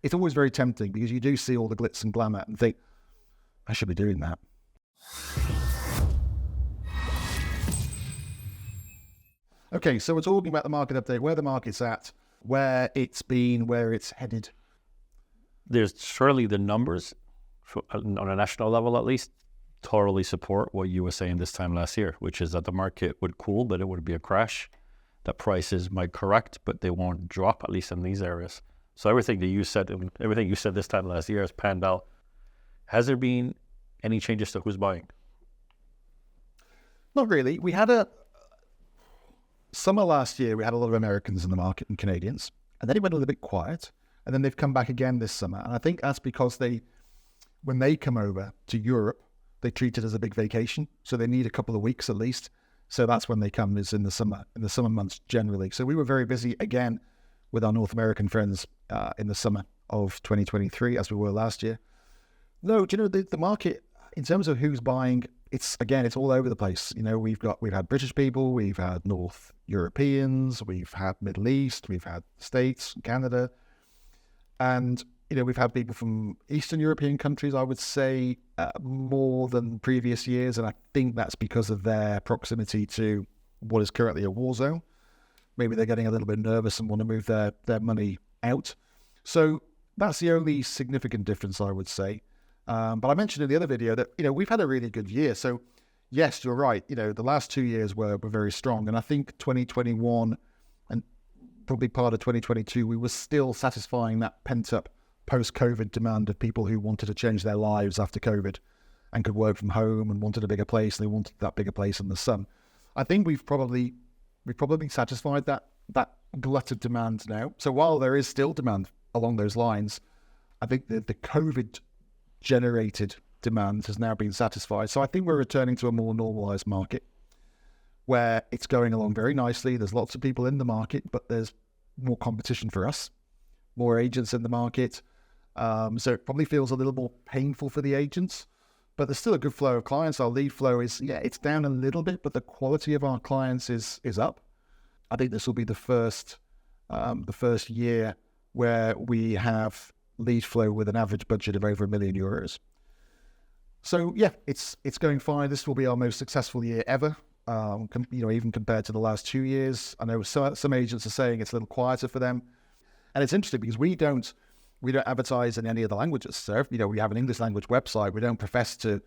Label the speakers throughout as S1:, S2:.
S1: it's always very tempting because you do see all the glitz and glamour and think, I should be doing that. Okay, so we're talking about the market update, where the market's at, where it's been, where it's headed.
S2: There's surely the numbers, on a national level at least, totally support what you were saying this time last year, which is that the market would cool, but it would be a crash. That prices might correct, but they won't drop, at least in these areas. So everything you said this time last year has panned out. Has there been any changes to who's buying?
S1: Not really. We had a summer last year, we had a lot of Americans in the market and Canadians, and then it went a little bit quiet, and then they've come back again this summer. And I think that's because when they come over to Europe, they treat it as a big vacation. So they need a couple of weeks at least. So that's when they come, is in the summer months generally. So we were very busy again with our North American friends in the summer of 2023, as we were last year. No, do you know, the market, in terms of who's buying, it's all over the place. You know, we've had British people, we've had North Europeans, we've had Middle East, we've had States, Canada, and, you know, we've had people from Eastern European countries, I would say, more than previous years. And I think that's because of their proximity to what is currently a war zone. Maybe they're getting a little bit nervous and want to move their money out. So that's the only significant difference, I would say. But I mentioned in the other video that, you know, we've had a really good year. So yes, you're right. You know, the last 2 years were very strong. And I think 2021 and probably part of 2022, we were still satisfying that pent-up post-COVID demand of people who wanted to change their lives after COVID and could work from home and wanted a bigger place. And they wanted that bigger place in the sun. I think we've probably satisfied that glut of demand now. So while there is still demand along those lines, I think the COVID generated demand has now been satisfied. So I think we're returning to a more normalized market where it's going along very nicely. There's lots of people in the market, but there's more competition for us, more agents in the market. So it probably feels a little more painful for the agents, but there's still a good flow of clients. Our lead flow is, it's down a little bit, but the quality of our clients is up. I think this will be the first year where we have lead flow with an average budget of over €1 million. So yeah, it's going fine. This will be our most successful year ever. Even compared to the last 2 years. I know some agents are saying it's a little quieter for them, and it's interesting because we don't advertise in any other languages. So we have an English language website. We don't profess to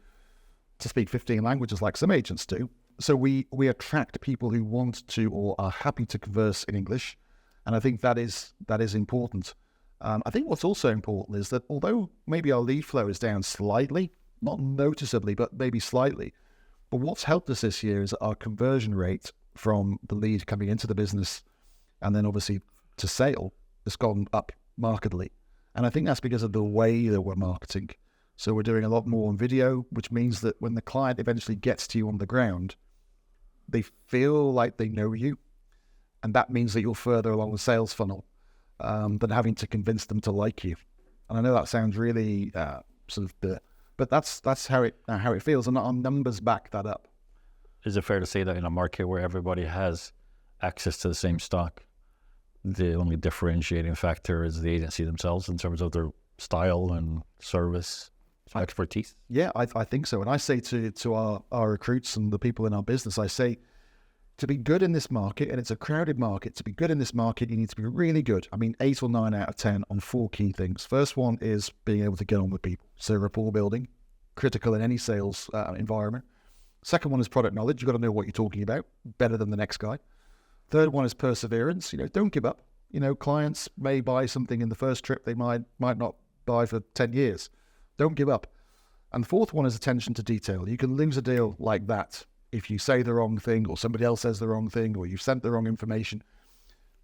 S1: speak 15 languages like some agents do. So we attract people who want to or are happy to converse in English, and I think that is important. I think what's also important is that although maybe our lead flow is down slightly, not noticeably, but maybe slightly, but what's helped us this year is our conversion rate from the lead coming into the business and then obviously to sale has gone up markedly. And I think that's because of the way that we're marketing. So we're doing a lot more on video, which means that when the client eventually gets to you on the ground, they feel like they know you. And that means that you're further along the sales funnel than having to convince them to like you. And I know that sounds really but that's how it feels, and our numbers back that up.
S2: Is it fair to say that in a market where everybody has access to the same stock, the only differentiating factor is the agency themselves in terms of their style and service expertise?
S1: Yeah, I think so. And I say to our recruits and the people in our business, I say, to be good in this market, and it's a crowded market, to be good in this market, you need to be really good. I mean, 8 or 9 out of 10 on 4 key things. First one is being able to get on with people. So rapport building, critical in any sales environment. Second one is product knowledge. You've got to know what you're talking about better than the next guy. Third one is perseverance. Don't give up. Clients may buy something in the first trip they might not buy for 10 years. Don't give up. And the fourth one is attention to detail. You can lose a deal like that if you say the wrong thing or somebody else says the wrong thing or you've sent the wrong information.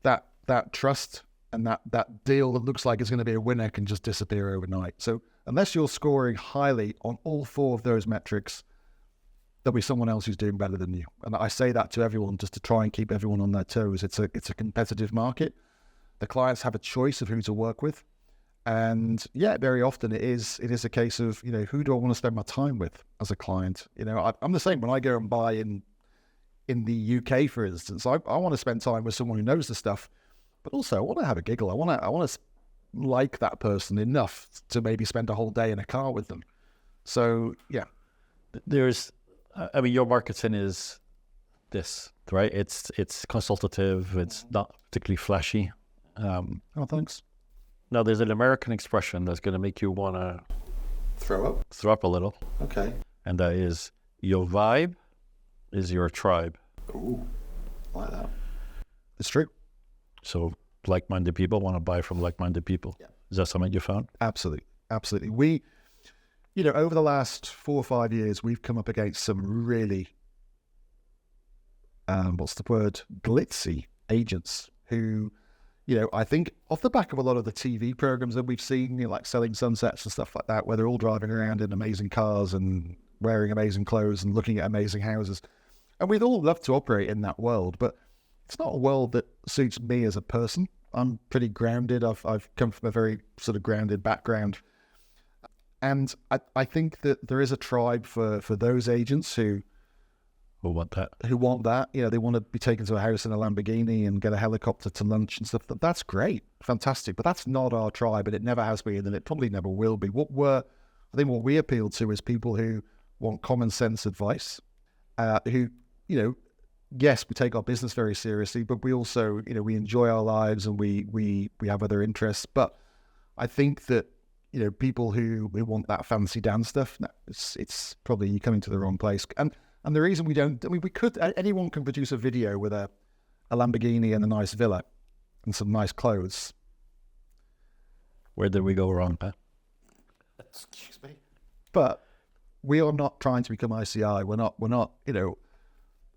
S1: That trust and that deal that looks like it's going to be a winner can just disappear overnight. So unless you're scoring highly on all 4 of those metrics, there'll be someone else who's doing better than you. And I say that to everyone just to try and keep everyone on their toes. It's a competitive market. The clients have a choice of who to work with. And yeah, very often it is a case of, who do I want to spend my time with as a client? I'm the same when I go and buy in the UK, for instance. I want to spend time with someone who knows the stuff, but also I want to have a giggle. I want to like that person enough to maybe spend a whole day in a car with them. So yeah,
S2: There's, I mean, your marketing is this, right? It's consultative. It's not particularly flashy.
S1: oh, thanks.
S2: Now, there's an American expression that's going to make you want to
S1: Throw
S2: throw up a little,
S1: up. Okay.
S2: and that is your vibe is your tribe.
S1: Ooh, I like that. It's true.
S2: So like-minded people want to buy from like-minded people.
S1: Yeah.
S2: Is that something you found?
S1: Absolutely. Absolutely. We, over the last 4 or 5 years, we've come up against some really, what's the word, glitzy agents who, I think off the back of a lot of the TV programs that we've seen, like Selling Sunsets and stuff like that, where they're all driving around in amazing cars and wearing amazing clothes and looking at amazing houses. And we'd all love to operate in that world, but it's not a world that suits me as a person. I'm pretty grounded. I've come from a very sort of grounded background. And I think that there is a tribe for those agents who
S2: want that.
S1: They want to be taken to a house in a Lamborghini and get a helicopter to lunch and stuff. That's great, fantastic. But that's not our tribe, and it never has been, and it probably never will be. I think what we appeal to is people who want common sense advice, who, yes, we take our business very seriously, but we also, we enjoy our lives and we have other interests. But I think that, people who want that fancy dance stuff, no, it's probably you coming to the wrong place. And the reason we don't, anyone can produce a video with a Lamborghini and a nice villa and some nice clothes.
S2: Where did we go wrong, huh?
S1: Excuse me. But we are not trying to become ICI. We're not,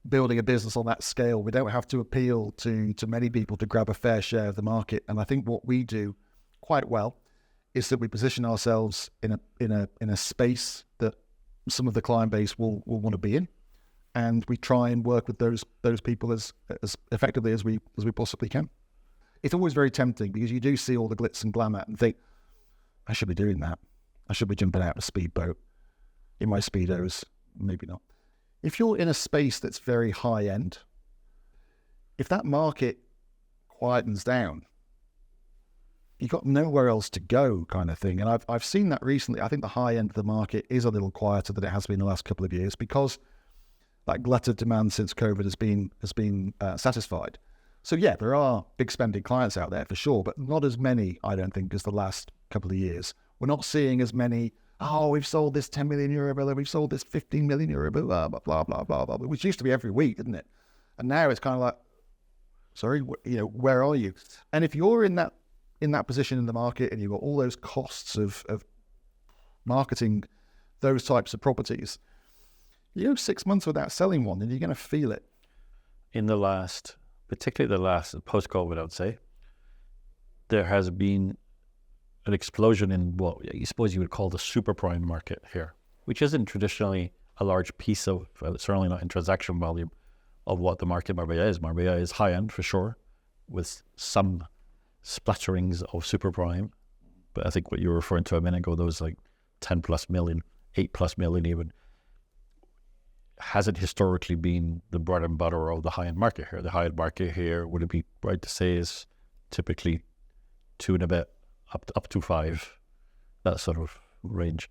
S1: building a business on that scale. We don't have to appeal to many people to grab a fair share of the market. And I think what we do quite well is that we position ourselves in a space that some of the client base will want to be in. And we try and work with those people as effectively as we possibly can. It's always very tempting because you do see all the glitz and glamour and think, I should be doing that. I should be jumping out of a speedboat in my Speedos. Maybe not. If you're in a space that's very high end, if that market quietens down, you've got nowhere else to go, kind of thing. And I've seen that recently. I think the high end of the market is a little quieter than it has been the last couple of years because that glut of demand since COVID has been satisfied. So yeah, there are big spending clients out there for sure, but not as many, I don't think, as the last couple of years. We're not seeing as many, we've sold this 10 million euro villa, we've sold this 15 million euro villa, blah, blah, blah, blah, which used to be every week, didn't it? And now it's kind of like, sorry, where are you? And if you're in that position in the market and you've got all those costs of marketing those types of properties, 6 months without selling one and you're going to feel it.
S2: In particularly the last post-COVID, I would say, there has been an explosion in what I suppose you would call the super prime market here, which isn't traditionally a large piece of, certainly not in transaction volume, of what the market Marbella is. Marbella is high end for sure, with some splatterings of super prime. But I think what you were referring to a minute ago, those like 10 plus million, 8 plus million even, hasn't historically been the bread and butter of the high-end market here. The high-end market here, would it be right to say, is typically 2 and a bit, up to 5, that sort of range.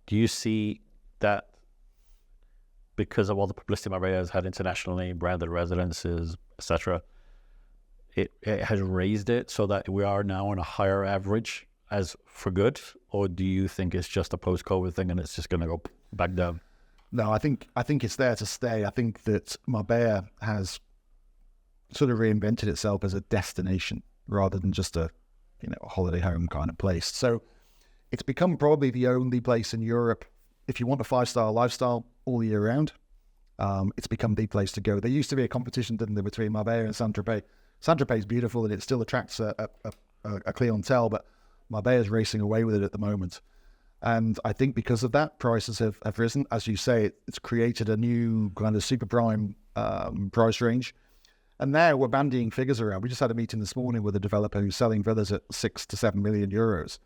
S2: Do you see that because of all the publicity Marbella has had internationally, branded residences, etc., it has raised it so that we are now on a higher average as for good? Or do you think it's just a post-COVID thing and it's just going to go back down?
S1: No, I think it's there to stay. I think that Marbella has sort of reinvented itself as a destination rather than just a holiday home kind of place. So it's become probably the only place in Europe, if you want a 5-star lifestyle all year round, it's become the place to go. There used to be a competition, didn't there, between Marbella and Saint-Tropez. Saint-Tropez is beautiful and it still attracts a clientele, but Marbella is racing away with it at the moment. And I think because of that, prices have risen. As you say, it's created a new kind of super prime price range. And now we're bandying figures around. We just had a meeting this morning with a developer who's selling villas at 6 to 7 million euros.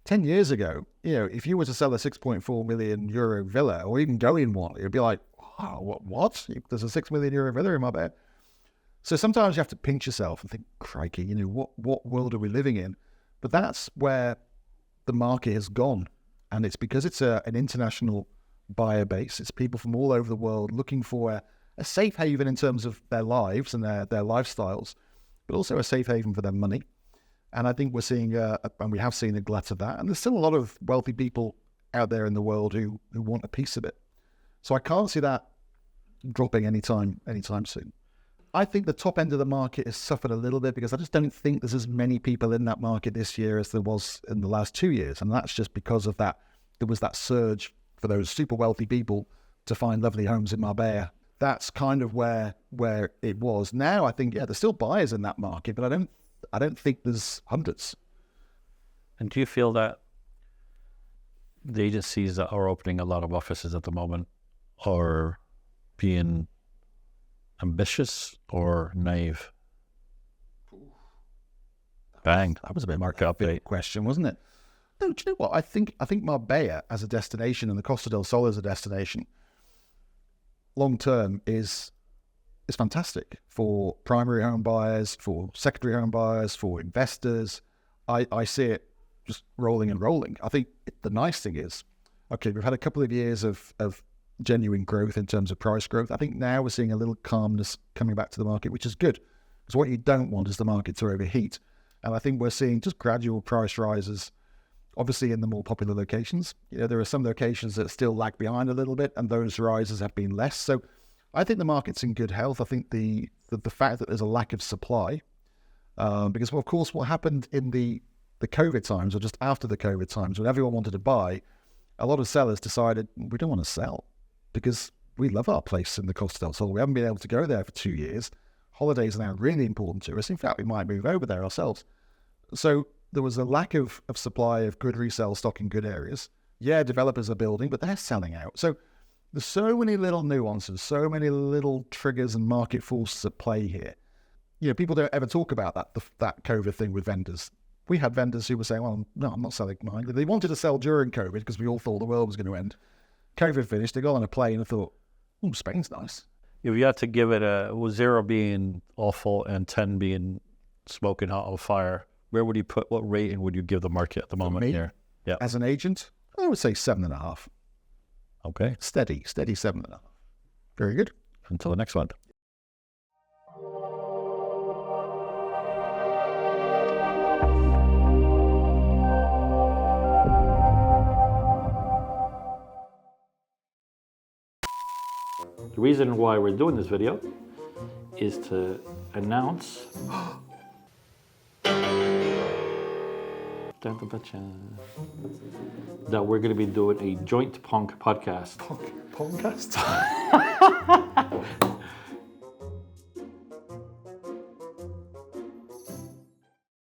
S1: 10 years ago, if you were to sell a 6.4 million euro villa or even go in one, it would be like, wow, what? There's a 6 million euro villa in Marbella. So sometimes you have to pinch yourself and think, crikey, what world are we living in? But that's where the market has gone. And it's because it's an international buyer base. It's people from all over the world looking for a safe haven in terms of their lives and their lifestyles, but also a safe haven for their money. And I think we're seeing, and we have seen a glut of that. And there's still a lot of wealthy people out there in the world who want a piece of it. So I can't see that dropping anytime soon. I think the top end of the market has suffered a little bit because I just don't think there's as many people in that market this year as there was in the last 2 years. And that's just because of that. There was that surge for those super wealthy people to find lovely homes in Marbella. That's kind of where it was. Now I think, there's still buyers in that market, but I don't think there's hundreds.
S2: And do you feel that the agencies that are opening a lot of offices at the moment are being ambitious or naive? Bang. That was a bit market update
S1: Question, wasn't it? No, do you know what? I think Marbella as a destination and the Costa del Sol as a destination, long term is fantastic for primary home buyers, for secondary home buyers, for investors. I see it just rolling and rolling. I think the nice thing is, okay, we've had a couple of years of genuine growth in terms of price growth. I think now we're seeing a little calmness coming back to the market, which is good. Because what you don't want is the market to overheat. And I think we're seeing just gradual price rises, obviously in the more popular locations. There are some locations that still lag behind a little bit, and those rises have been less. So I think the market's in good health. I think the fact that there's a lack of supply, because, well, of course, what happened in the COVID times, or just after the COVID times, when everyone wanted to buy, a lot of sellers decided, we don't want to sell because we love our place in the Costa del Sol. We haven't been able to go there for 2 years. Holidays are now really important to us. In fact, we might move over there ourselves. So there was a lack of supply of good resale stock in good areas. Yeah, developers are building, but they're selling out. So there's so many little nuances, so many little triggers and market forces at play here. People don't ever talk about that COVID thing with vendors. We had vendors who were saying, well, no, I'm not selling mine. They wanted to sell during COVID because we all thought the world was going to end. COVID finished, they got on a plane and thought, Spain's nice.
S2: If you had to give it with 0 being awful and 10 being smoking hot on fire, where would you put, what rating would you give the market at the moment here? Yeah.
S1: As an agent, I would say 7.5.
S2: Okay.
S1: Steady 7.5. Very good.
S2: Until the next one. The reason why we're doing this video is to announce that we're going to be doing a joint punk podcast.
S1: Podcast?